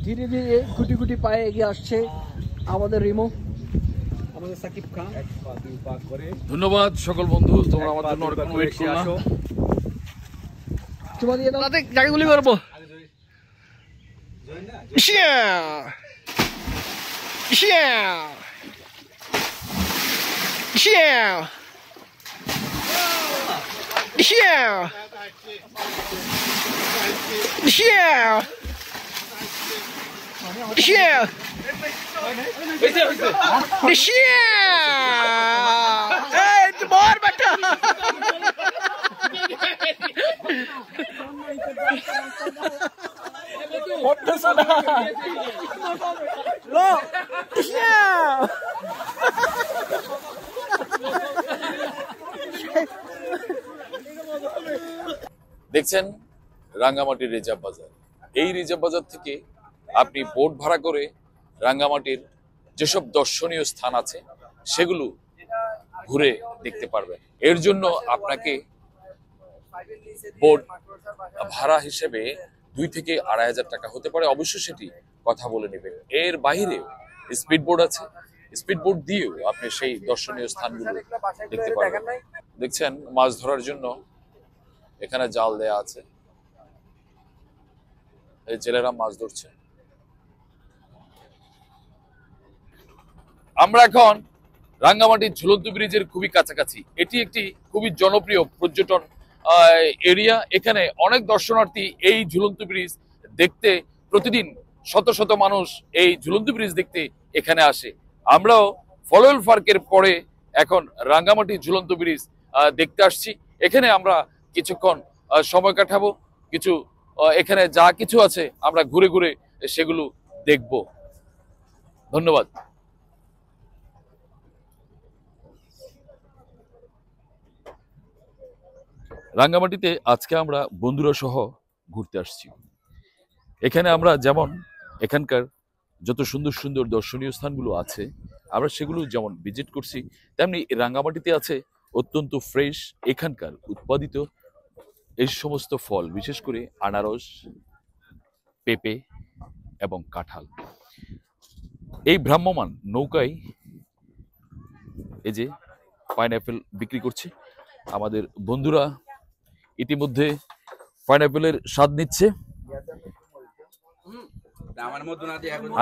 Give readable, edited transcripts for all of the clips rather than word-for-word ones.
ধীরে ধীরে গুটি গুটি পায়ে এগিয়ে আসছে আমাদের রিমো, আমাদের সাকিব খান। ধন্যবাদ সকল বন্ধু, তোমরা আমার জন্য অনেক ওয়েট করছো। চুমা দিয়ে দাও, জায়গাগুলি করবো। দেখছেন রাঙ্গামাটির রিজার্ভ বাজার। এই রিজার্ভ বাজার থেকে আপনি বোট ভাড়া করে রাঙ্গামাটির যেসব দর্শনীয় স্থান আছে সেগুলো ঘুরে দেখতে পারবেন। এর জন্য আপনাকে বোট ভাড়া হিসেবে 2 থেকে 2,500 টাকা হতে পারে, অবশ্যই সেটি কথা বলে নেবেন। এর বাইরে স্পিড বোট আছে, স্পিড বোট দিয়েও আপনি সেই দর্শনীয় স্থানগুলো দেখতে পারবেন। দেখছেন মাছ ধরার জন্য এখানে জাল দেয়া আছে, এই জেলেরা মাছ ধরছে। আমরা এখন রাঙ্গামাটির ঝুলন্ত ব্রিজের খুবই কাছাকাছি। এটি একটি খুবই জনপ্রিয় পর্যটন এরিয়া। এখানে অনেক দর্শনার্থী এই ঝুলন্ত ব্রিজ দেখতে, প্রতিদিন শত শত মানুষ এই ঝুলন্ত ব্রিজ দেখতে এখানে আসে। আমরাও ফলোল পার্কের পরে এখন রাঙ্গামাটি ঝুলন্ত ব্রিজ দেখতে আসছি। এখানে আমরা কিছুক্ষণ সময় কাটাবো, কিছু এখানে যা কিছু আছে আমরা ঘুরে ঘুরে সেগুলো দেখব। ধন্যবাদ। রাঙ্গামাটিতে আজকে আমরা বন্ধুরা সহ ঘুরতে আসছি। এখানে আমরা যেমন এখানকার যত সুন্দর সুন্দর দর্শনীয় স্থানগুলো আছে আমরা সেগুলো যেমন ভিজিট করছি, তেমনি রাঙ্গামাটিতে আছে অত্যন্ত ফ্রেশ এখানকার উৎপাদিত এই সমস্ত ফল, বিশেষ করে আনারস, পেঁপে এবং কাঁঠাল। এই ভ্রাম্যমান নৌকায় এই যে পাইনঅ্যাপেল বিক্রি করছে। আমাদের বন্ধুরা ইতিমধ্যে পাইনঅ্যাপেলের স্বাদ নিচ্ছে,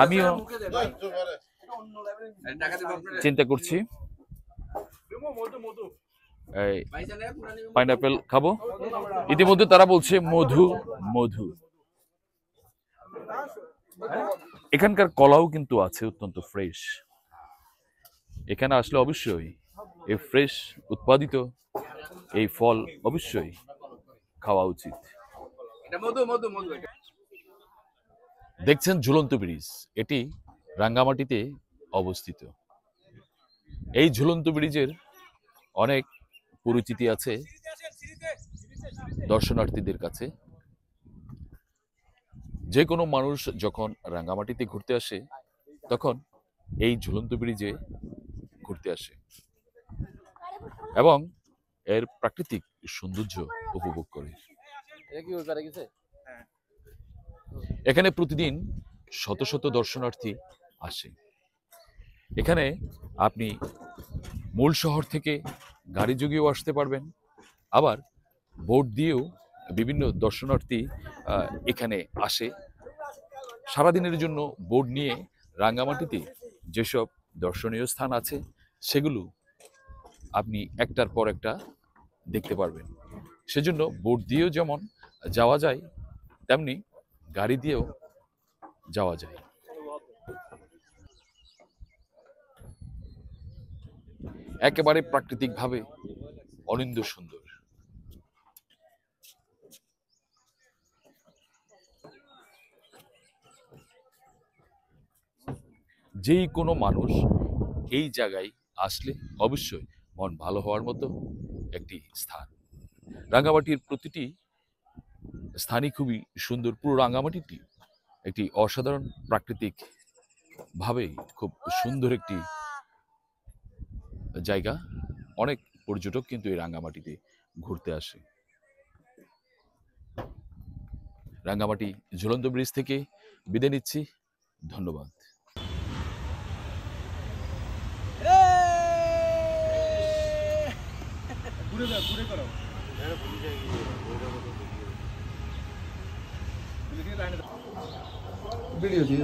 আমিও চিন্তা করছি পাইনঅ্যাপেল খাবো। ইতিমধ্যে তারা বলছে মধু মধু। এখানকার কলাও কিন্তু আছে অত্যন্ত ফ্রেশ। এখানে আসলে অবশ্যই এই ফ্রেশ উৎপাদিত এই ফল অবশ্যই খাওয়া উচিত। দেখছেন ঝুলন্ত ব্রিজ, এটি রাঙ্গামাটিতে অবস্থিত। এই ঝুলন্ত ব্রিজের অনেক পরিচিতি আছে দর্শনার্থীদের কাছে। যে কোনো মানুষ যখন রাঙ্গামাটিতে ঘুরতে আসে তখন এই ঝুলন্ত ব্রিজে ঘুরতে আসে এবং এর প্রাকৃতিক সৌন্দর্য উপভোগ করে। এখানে প্রতিদিন শত শত দর্শনার্থী আসে। এখানে আপনি মূল শহর থেকে গাড়ি যোগেও আসতে পারবেন, আবার বোট দিয়েও বিভিন্ন দর্শনার্থী এখানে আসে। সারাদিনের জন্য বোট নিয়ে রাঙ্গামাটিতে যেসব দর্শনীয় স্থান আছে সেগুলো আপনি একটার পর একটা দেখতে পারবেন। সেজন্য বোট দিয়েও যেমন যাওয়া যায় তেমনি গাড়ি দিয়েও যাওয়া যায়। একেবারে প্রাকৃতিকভাবে অনিন্দ্য সুন্দর। যেই কোনো মানুষ এই জায়গায় আসলে অবশ্যই মন ভালো হওয়ার মতো একটি স্থান। রাঙ্গামাটির প্রতিটি স্থানই খুবই সুন্দর। পুরো রাঙ্গামাটিটি একটি অসাধারণ প্রাকৃতিক ভাবে খুব সুন্দর একটি জায়গা। অনেক পর্যটক কিন্তু এই রাঙ্গামাটিতে ঘুরতে আসে। রাঙ্গামাটি ঝুলন্ত ব্রিজ থেকে বিদায় নিচ্ছি। ধন্যবাদ। ভিডিও দিয়ে